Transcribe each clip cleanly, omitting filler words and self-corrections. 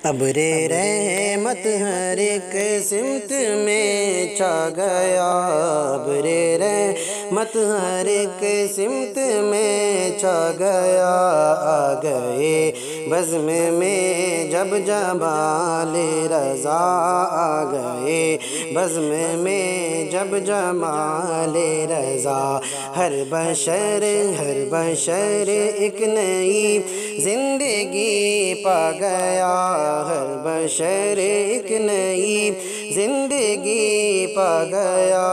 ابر رحمت ہر ایک سمت میں چھا گیا، ابر رحمت ہر ایک سمت میں چھا گیا، آ گئے بزم میں جب جمال رضا، آ گئے بزم میں جب جمال رضا۔ ہر بشر ایک نئی زندگی پا گیا، ہر بشر ایک نئی زندگی پا گیا،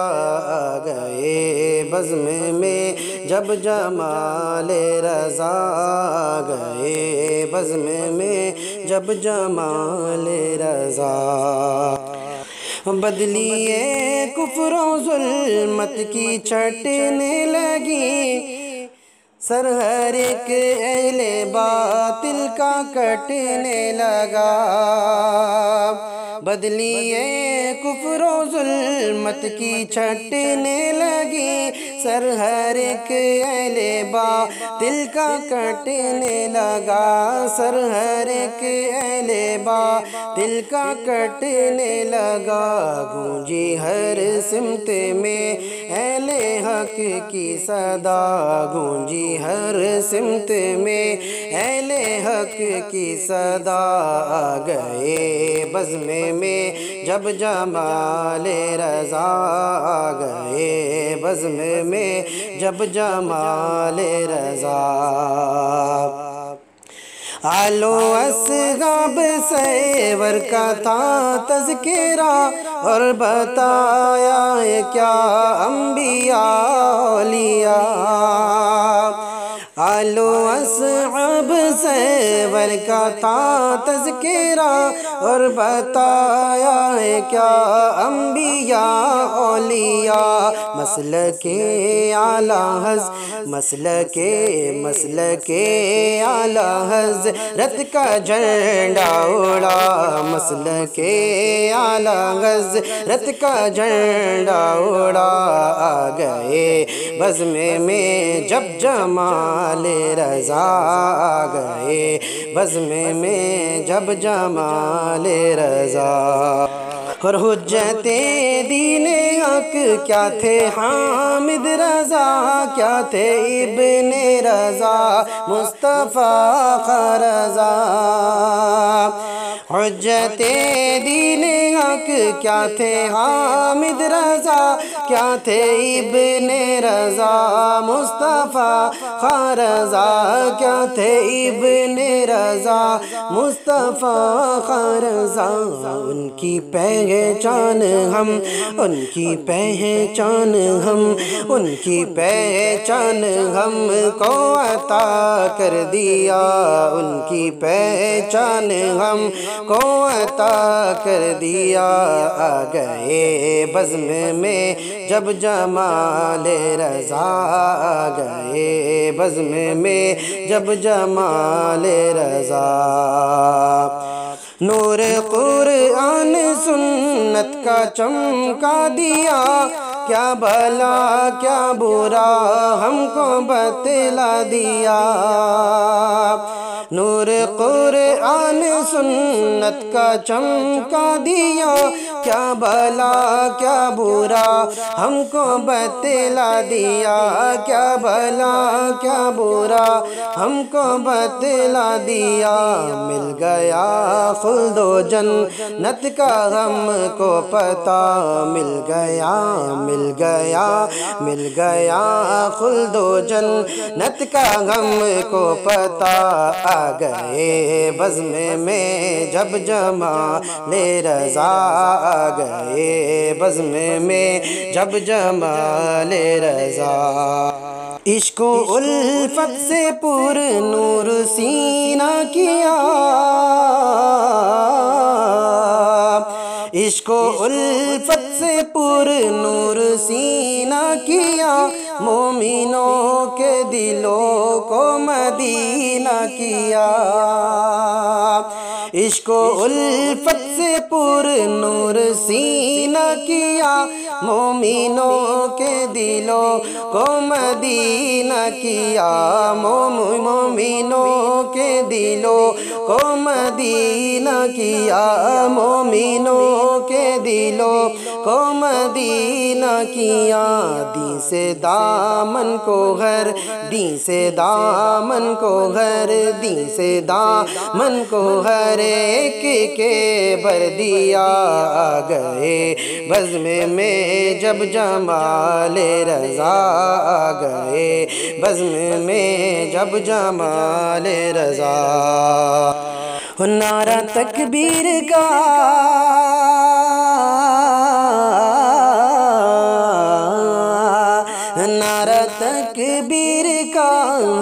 آ گئے بزم میں جب جمال رضا، آ گئے بزم میں جب جمال رضا۔ بدلیے کفر و ظلمت کی چھٹنے لگی، سر ہر ایک اہل باطل کا کٹنے لگا۔ بدلیے کفر و ظلمت کی چھٹنے لگی، سر ہر ایک اہل باطل کا کٹنے لگا، سر ہر ایک اہل باطل کا کٹنے لگا۔ گونجی ہر سمت میں اہل حق کی صدا، گونجی ہر سمت میں اہل حق کی صدا، آ گئے بزم میں جب جمال رضا، آ گئے بزم میں جب جمال رضا۔ آل و اصحاب سرور کا تھا تذکرہ، اور بتایا ہے کیا انبیاء اولیاء۔ آل و اصحاب سرور کا تھا تذکرہ، اور بتایا ہے کیا انبیاء اولیاء۔ مسلک اعلیٰ حضرت، مسلک اعلیٰ حضرت کا جھنڈا اڑا، مسلک اعلیٰ حضرت کا جھنڈا اڑا، آ گئے بزم میں جب جمال رضا، آ گئے بزم میں جب جمال رضا۔ اور حجت دین حق کیا تھے حامد رضا، کیا تھے ابن رضا مصطفیٰ رضا۔ حجت دین حق کیا تھے حامد رضا، کیا تھے ابن رضا مصطفیٰ رضا، کیا تھے ابن رضا مصطفیٰ رضا۔ ان کی پہچان ہم، ان کی پہچان ہم، ان کی پہچان ہم کو عطا کر دیا، ان کی پہچان ہم کو عطا کر دیا، آ گئے بزم میں جب جمال رضا، آ گئے بزم میں جب جمال رضا۔ نور قرآن سنت کا چمکا دیا، کیا بھلا کیا برا ہم کو بتلا دیا۔ نور قرآن سنت کا چمکا دیا، کیا بھلا کیا برا ہم کو بتلا دیا، کیا بھلا کیا برا ہم کو بتلا دیا۔ مل گیا خلد و جنت کا ہم کو پتا، مل گیا مل گیا مل گیا خلد و جنت کا ہم کو پتا، آ گئے بزم میں جب جمال رضا، آ گئے بزم میں جب جمال رضا۔ عشق و الفت سے پر نور سینہ کیا، عشق و الفت سے پر نور سینہ کیا، مومنوں کے دلوں کو مدینہ کیا۔ عشق و الفت سے پر نور سینہ کیا، مومنوں کے دلوں کو مدینہ کیا، مومنوں کے دلوں کو مدینہ کیا، مومنوں کے دلوں کو مدینہ کیا۔ دین سے دامن کو گھر، دین سے دامن کو گھر، دین سے دامن کو ہر ایک کے بھر دیا۔ آ گئے بزم میں جب جمال رضا، آ گئے بزم میں جب جمال رضا۔ نعرہ تکبیر کا نعرہ تکبیر کا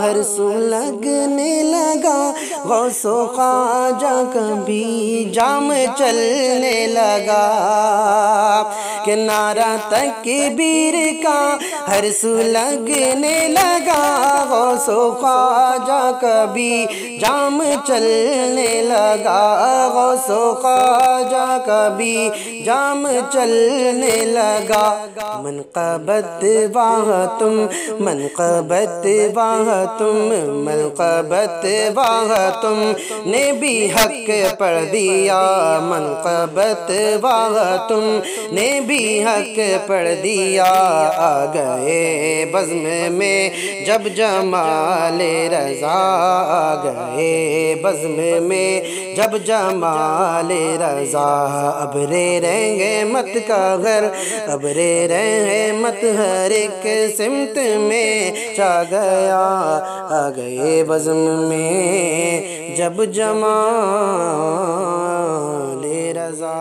ہر سو لگنے لگا، غوث و خواجہ کا بھی جام چلنے لگا، کہ نعرہ تکبیر کا ہر سو لگنے لگا، غوث و خواجہ کا بھی جام چلنے لگا، غوث و خواجہ کا بھی جام چلنے لگا۔ منقبت واہ تم، منقبت واہ تم، منقبت واہ تم نے بھی حق پڑھ دیا، منقبت واہ تم نے بھی حق پڑھ دیا۔ آ گئے بزم میں جب جمال رضا، آ گئے بزم میں جب جمال رضا۔ ابر رحمت کا گھر، ابر رحمت ہر ایک سمت میں چھا گیا، آ گئے بزم میں جب جمال رضا۔